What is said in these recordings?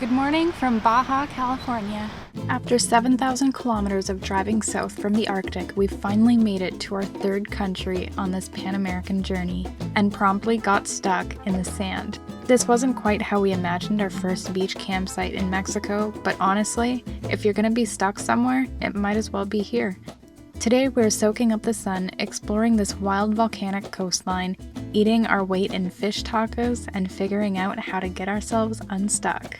Good morning from Baja California. After 7,000 kilometers of driving south from the Arctic, we've finally made it to our third country on this Pan-American journey, and promptly got stuck in the sand. This wasn't quite how we imagined our first beach campsite in Mexico, but honestly, if you're gonna be stuck somewhere, it might as well be here. Today we're soaking up the sun, exploring this wild volcanic coastline, eating our weight in fish tacos, and figuring out how to get ourselves unstuck.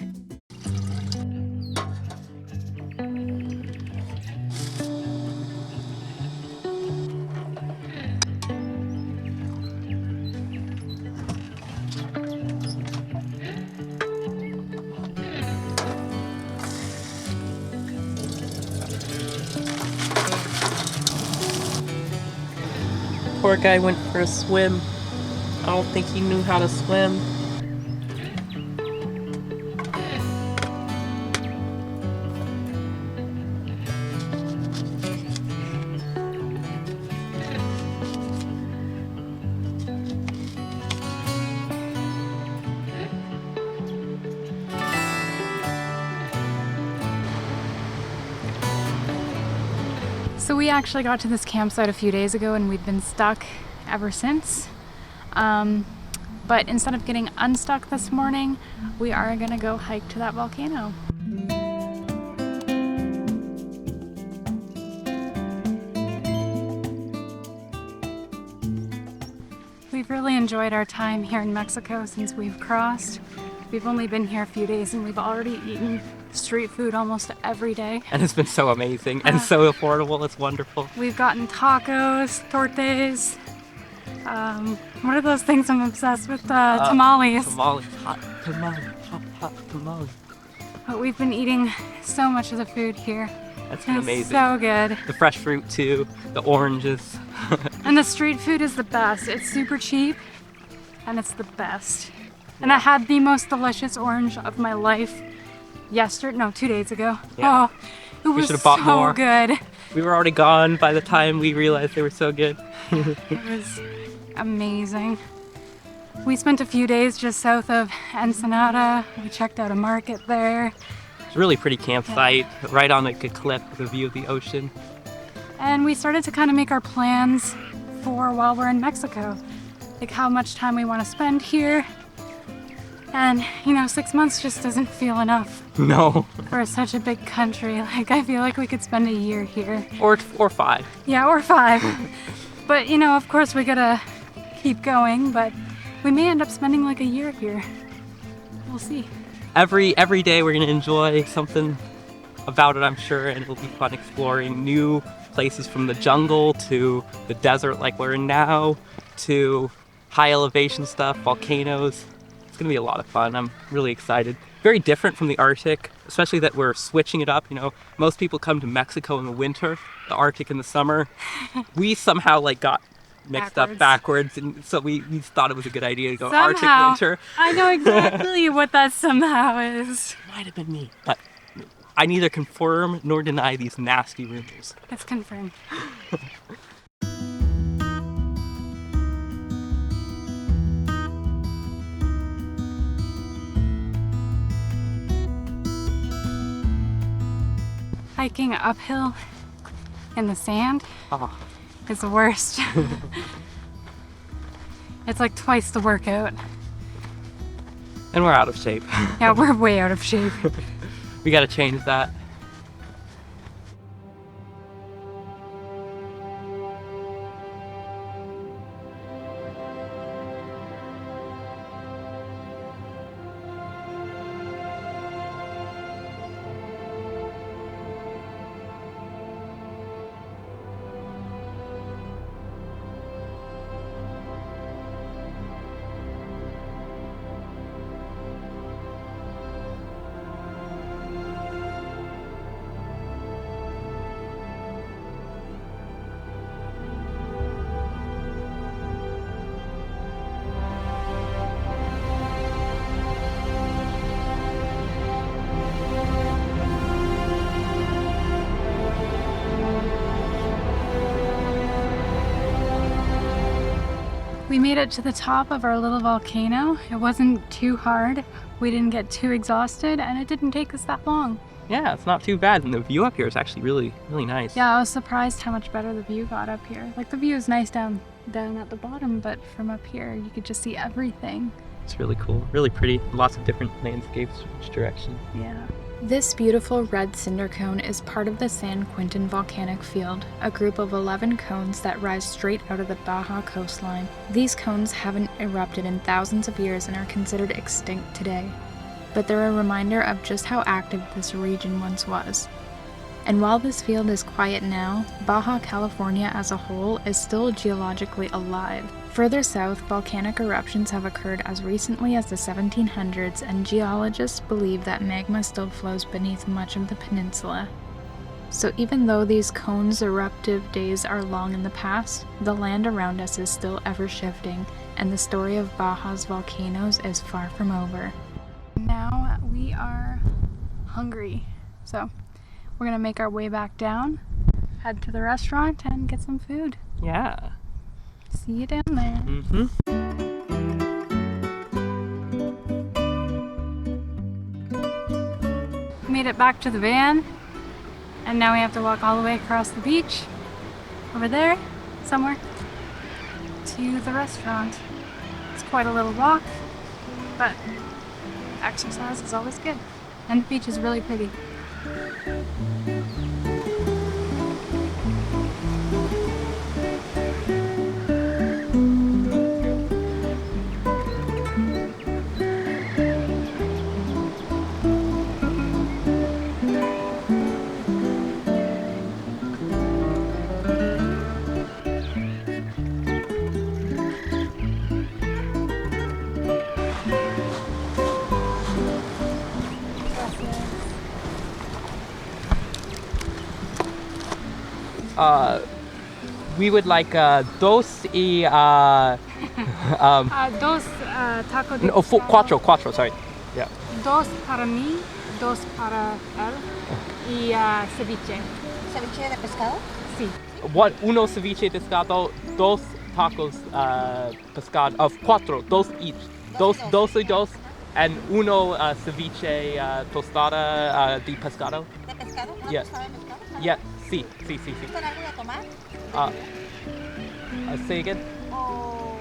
Poor guy went for a swim. I don't think he knew how to swim. So we actually got to this campsite a few days ago and we've been stuck ever since. But instead of getting unstuck this morning, we are gonna go hike to that volcano. We've really enjoyed our time here in Mexico since we've crossed. We've only been here a few days and we've already eaten street food almost every day. And it's been so amazing and so affordable. It's wonderful. We've gotten tacos, tortes. What are those things I'm obsessed with? Tamales. Tamales. Hot tamales. Hot tamales. But we've been eating so much of the food here. That's been amazing. It's so good. The fresh fruit too, the oranges. And the street food is the best. It's super cheap and it's the best. And I had the most delicious orange of my life 2 days ago. Yeah. Oh, it was should have bought so more. good. We were already gone by the time we realized they were so good. It was amazing. We spent a few days just south of Ensenada. We checked out a market there. It's a really pretty campsite, right on like a cliff with a view of the ocean. And we started to kind of make our plans for while we're in Mexico. Like how much time we want to spend here. And, 6 months just doesn't feel enough. No. For such a big country. Like, I feel like we could spend a year here. Or 5. Yeah, or 5. But, of course we gotta keep going, but we may end up spending like a year here. We'll see. Every day we're gonna enjoy something about it, I'm sure, and it'll be fun exploring new places from the jungle to the desert like we're in now, to high elevation stuff, volcanoes. It's gonna be a lot of fun. I'm really excited. Very different from the Arctic, especially that we're switching it up. Most people come to Mexico in the winter, the Arctic in the summer. We somehow got mixed up backwards, and so we thought it was a good idea to go Arctic winter. I know exactly what that somehow is. Might have been me, but I neither confirm nor deny these nasty rumors. It's confirmed. Hiking uphill in the sand is the worst. It's like twice the workout. And we're out of shape. Yeah, we're way out of shape. We gotta change that. We made it to the top of our little volcano. It wasn't too hard. We didn't get too exhausted, and it didn't take us that long. Yeah, it's not too bad, and the view up here is actually really, really nice. Yeah, I was surprised how much better the view got up here. Like, the view is nice down at the bottom, but from up here, you could just see everything. It's really cool, really pretty. Lots of different landscapes, which direction. Yeah. This beautiful red cinder cone is part of the San Quintin Volcanic Field, a group of 11 cones that rise straight out of the Baja coastline. These cones haven't erupted in thousands of years and are considered extinct today, but they're a reminder of just how active this region once was. And while this field is quiet now, Baja California as a whole is still geologically alive. Further south, volcanic eruptions have occurred as recently as the 1700s, and geologists believe that magma still flows beneath much of the peninsula. So even though these cones' eruptive days are long in the past, the land around us is still ever shifting, and the story of Baja's volcanoes is far from over. Now we are hungry, so we're gonna make our way back down, head to the restaurant, and get some food. Yeah. See you down there. Mm-hmm. Made it back to the van, and now we have to walk all the way across the beach, over there, somewhere, to the restaurant. It's quite a little walk, but exercise is always good. And the beach is really pretty. We would like dos y Dos tacos de no, cuatro, sorry. Yeah. Dos para mí, dos para él, y ceviche. ¿Ceviche de pescado? Sí. Uno ceviche de pescado, dos tacos pescado of cuatro, dos each. Dos y dos, and uno ceviche tostada de pescado. ¿De pescado? ¿Una Yeah. tostada de pescado? Yeah, sí. ¿Con algo de tomar? Say again? ¿O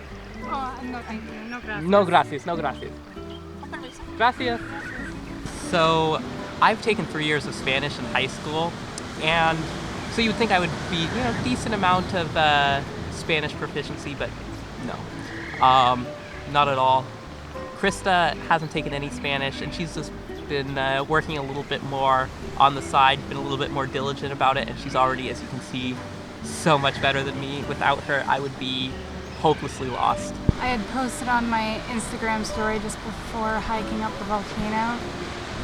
Oh, no, thank you. No, gracias. No gracias. con permiso? Gracias. So, I've taken 3 years of Spanish in high school, and so you would think I would be, decent amount of Spanish proficiency, but no, not at all. Krista hasn't taken any Spanish, and she's just been working a little bit more on the side, been a little bit more diligent about it, and she's already, as you can see, so much better than me. Without her, I would be hopelessly lost. I had posted on my Instagram story just before hiking up the volcano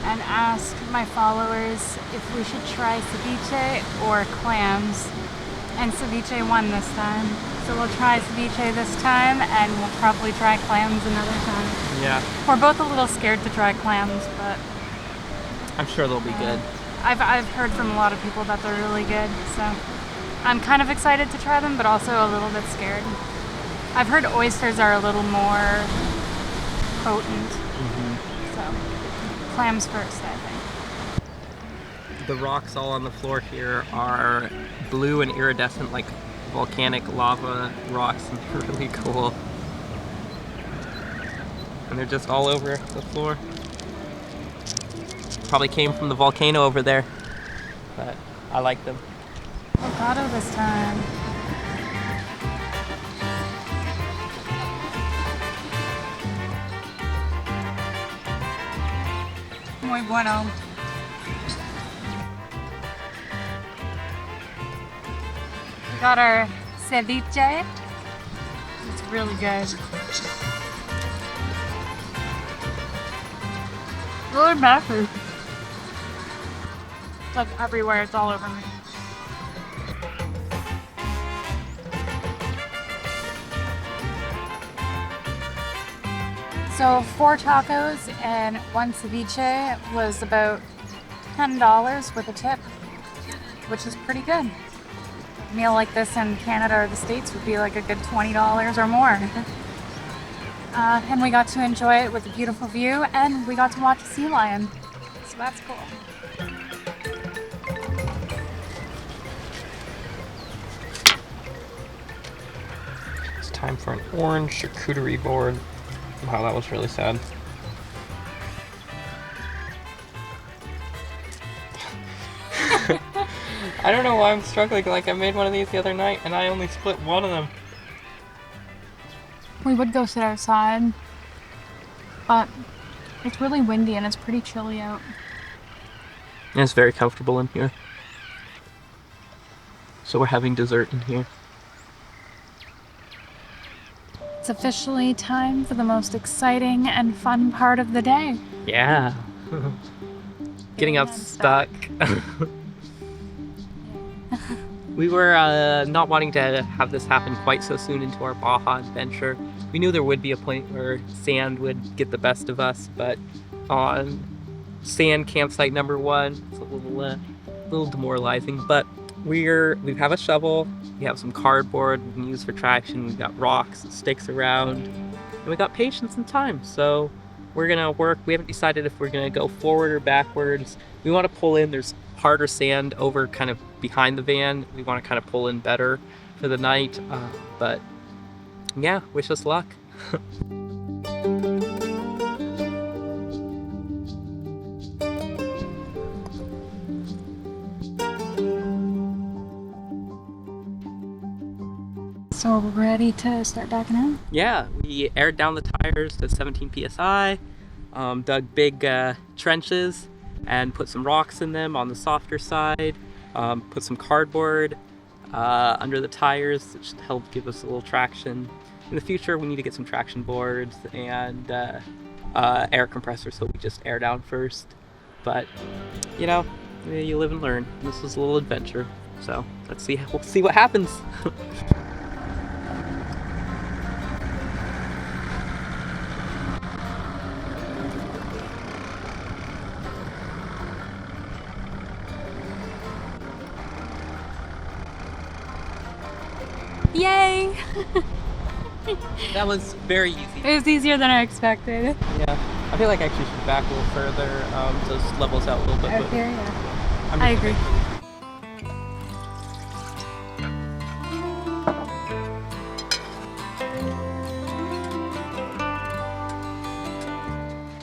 and asked my followers if we should try ceviche or clams. And ceviche won this time. So we'll try ceviche this time, and we'll probably try clams another time. Yeah, We're both a little scared to try clams, but I'm sure they'll be good. I've heard from a lot of people that they're really good. So I'm kind of excited to try them, but also a little bit scared. I've heard oysters are a little more potent. So clams first, I think. The rocks all on the floor here are blue and iridescent, like volcanic lava rocks, and they're really cool. And they're just all over the floor. Probably came from the volcano over there, but I like them. Avocado this time. Muy bueno. We got our ceviche. It's really good. Really massive. It's like everywhere. It's all over me. So 4 tacos and 1 ceviche was about $10 with a tip, which is pretty good. A meal like this in Canada or the States would be like a good $20 or more. And we got to enjoy it with a beautiful view, and we got to watch a sea lion. So that's cool. It's time for an orange charcuterie board. Wow, that was really sad. I don't know why I'm struggling. Like, I made one of these the other night and I only split one of them. We would go sit outside, but it's really windy and it's pretty chilly out. And it's very comfortable in here. So we're having dessert in here. It's officially time for the most exciting and fun part of the day. Yeah. Getting unstuck. We were not wanting to have this happen quite so soon into our Baja adventure. We knew there would be a point where sand would get the best of us, but on sand campsite number 1, it's a little demoralizing. But we have a shovel, we have some cardboard we can use for traction, we've got rocks and sticks around, and we got patience and time. So we're gonna work. We haven't decided if we're gonna go forward or backwards. We want to pull in. There's harder sand over kind of behind the van. We want to kind of pull in better for the night. But yeah, wish us luck. So we're ready to start backing out? Yeah, we aired down the tires to 17 psi, dug big trenches and put some rocks in them on the softer side, put some cardboard under the tires that should help give us a little traction. In the future, we need to get some traction boards and air compressors, so we just air down first. But, you know, you live and learn. This was a little adventure, so we'll see what happens. Yay! That was very easy. It was easier than I expected. Yeah, I feel like I actually should back a little further, so this levels out a little bit. Out But here, yeah. I'm I agree.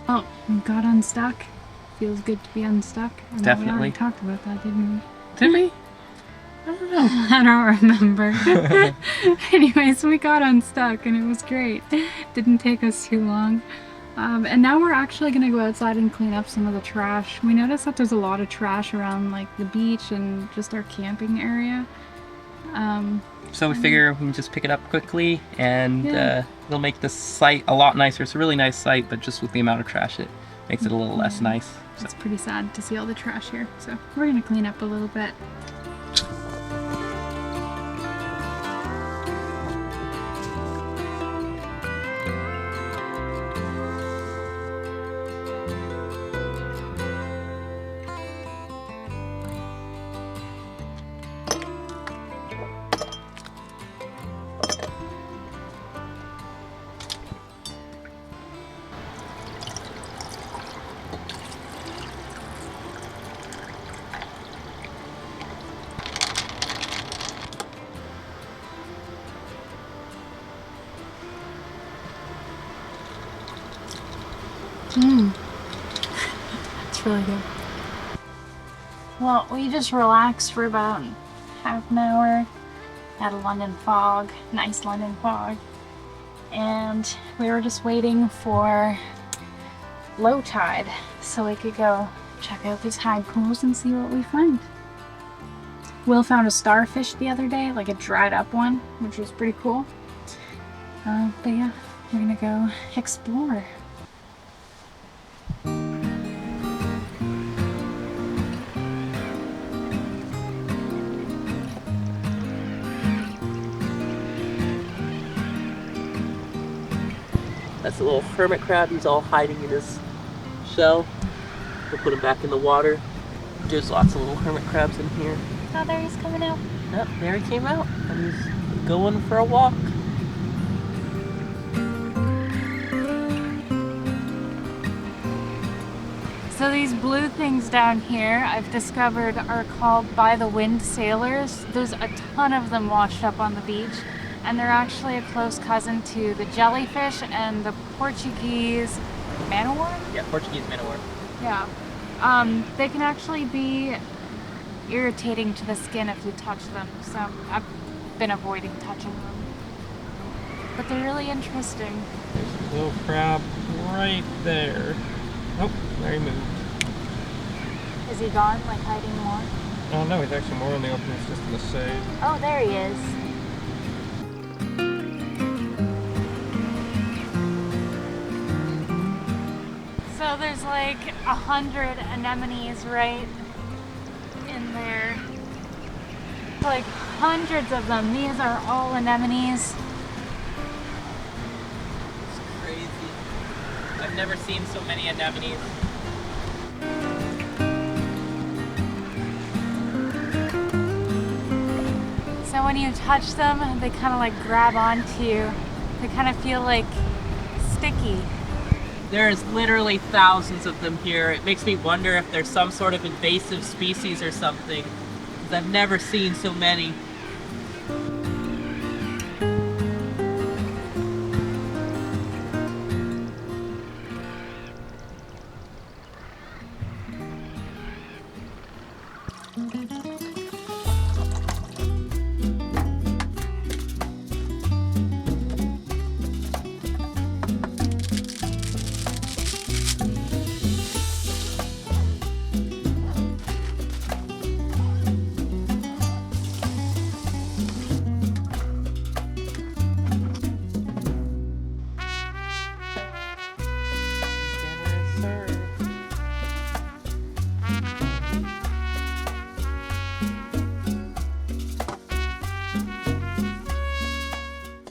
Oh, we got unstuck. Feels good to be unstuck. I know Definitely. We already talked about that, didn't we? Did we? I don't know. I don't remember. Anyways, we got unstuck and it was great. Didn't take us too long. And now we're actually gonna go outside and clean up some of the trash. We noticed that there's a lot of trash around like the beach and just our camping area. So we figure we can just pick it up quickly and Yeah. it'll make the site a lot nicer. It's a really nice site, but just with the amount of trash, it makes it a little less nice. So. It's pretty sad to see all the trash here. So we're gonna clean up a little bit. It's really good. Well, we just relaxed for about half an hour. Had a London fog, nice London fog. And we were just waiting for low tide so we could go check out these tide pools and see what we find. Will found a starfish the other day, like a dried up one, which was pretty cool. But yeah, we're gonna go explore. That's a little hermit crab. He's all hiding in his shell. We'll put him back in the water. There's lots of little hermit crabs in here. Oh, there he's coming out. Yep, there he came out. And he's going for a walk. So these blue things down here, I've discovered, are called by the wind sailors. There's a ton of them washed up on the beach, and they're actually a close cousin to the jellyfish and the Portuguese man-o-war. Yeah, Portuguese man-o-war. Yeah. They can actually be irritating to the skin if you touch them, so I've been avoiding touching them. But they're really interesting. There's a little crab right there. Oh, there he moved. Is he gone, like hiding more? Oh no, he's actually more in the open, he's just in the shade. Oh, there he is. So there's like 100 anemones right in there. Like hundreds of them. These are all anemones. It's crazy. I've never seen so many anemones. So when you touch them, they kind of like grab onto you. They kind of feel like sticky. There's literally thousands of them here. It makes me wonder if there's some sort of invasive species or something, because I've never seen so many.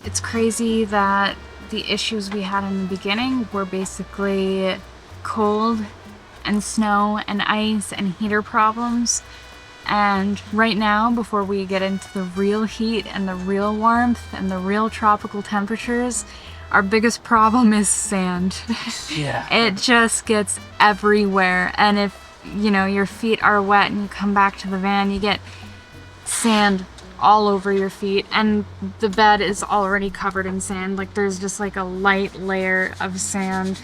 It's crazy that the issues we had in the beginning were basically cold and snow and ice and heater problems. And right now, before we get into the real heat and the real warmth and the real tropical temperatures, our biggest problem is sand. Yeah. It just gets everywhere. And if, you know, your feet are wet and you come back to the van, you get sand all over your feet, and the bed is already covered in sand. Like there's just like a light layer of sand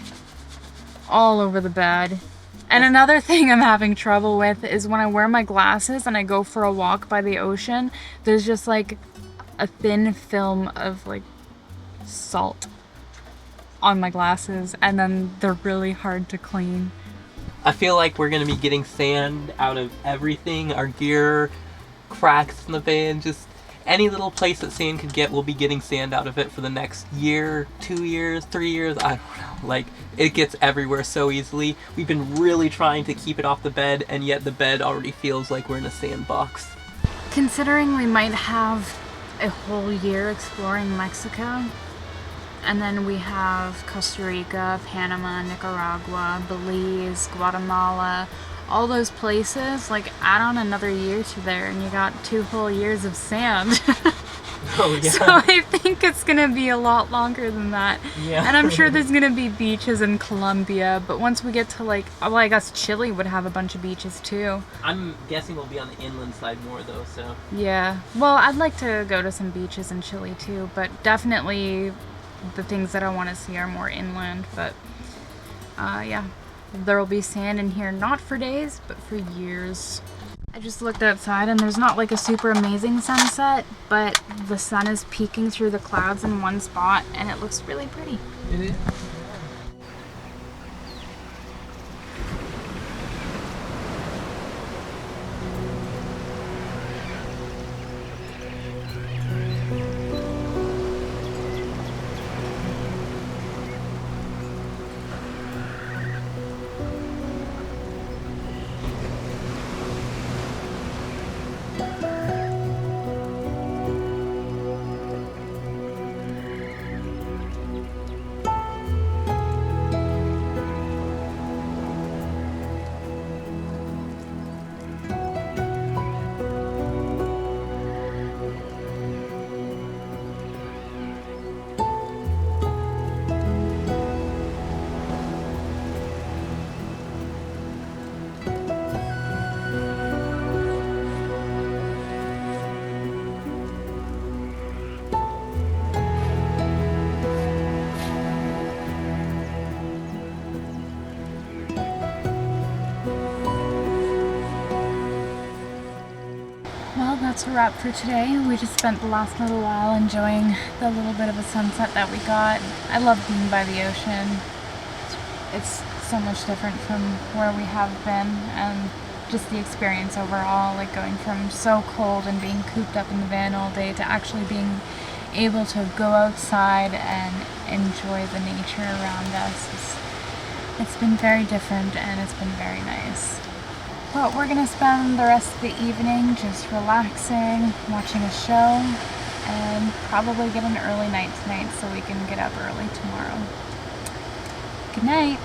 all over the bed. And another thing I'm having trouble with is when I wear my glasses and I go for a walk by the ocean, there's just like a thin film of like salt on my glasses, and then they're really hard to clean. I feel like we're gonna be getting sand out of everything, our gear, cracks in the van, just any little place that sand could get, we'll be getting sand out of it for the next year, 2 years, 3 years, I don't know. Like, it gets everywhere so easily. We've been really trying to keep it off the bed, and yet the bed already feels like we're in a sandbox. Considering we might have a whole year exploring Mexico, and then we have Costa Rica, Panama, Nicaragua, Belize, Guatemala, all those places, like add on another year to there and you got 2 whole years of sand. Oh yeah. So I think it's gonna be a lot longer than that. Yeah. And I'm sure there's gonna be beaches in Colombia, but once we get to like, well, I guess Chile would have a bunch of beaches too. I'm guessing we'll be on the inland side more though, so. Yeah, well, I'd like to go to some beaches in Chile too, but definitely the things that I want to see are more inland. But yeah, there will be sand in here, not for days, but for years. I just looked outside and there's not like a super amazing sunset, but the sun is peeking through the clouds in one spot and it looks really pretty. It is. that's a wrap for today. We just spent the last little while enjoying the little bit of a sunset that we got. I love being by the ocean. It's so much different from where we have been, and just the experience overall, like going from so cold and being cooped up in the van all day to actually being able to go outside and enjoy the nature around us. It's been very different and it's been very nice. But we're gonna spend the rest of the evening just relaxing, watching a show, and probably get an early night tonight so we can get up early tomorrow. Good night!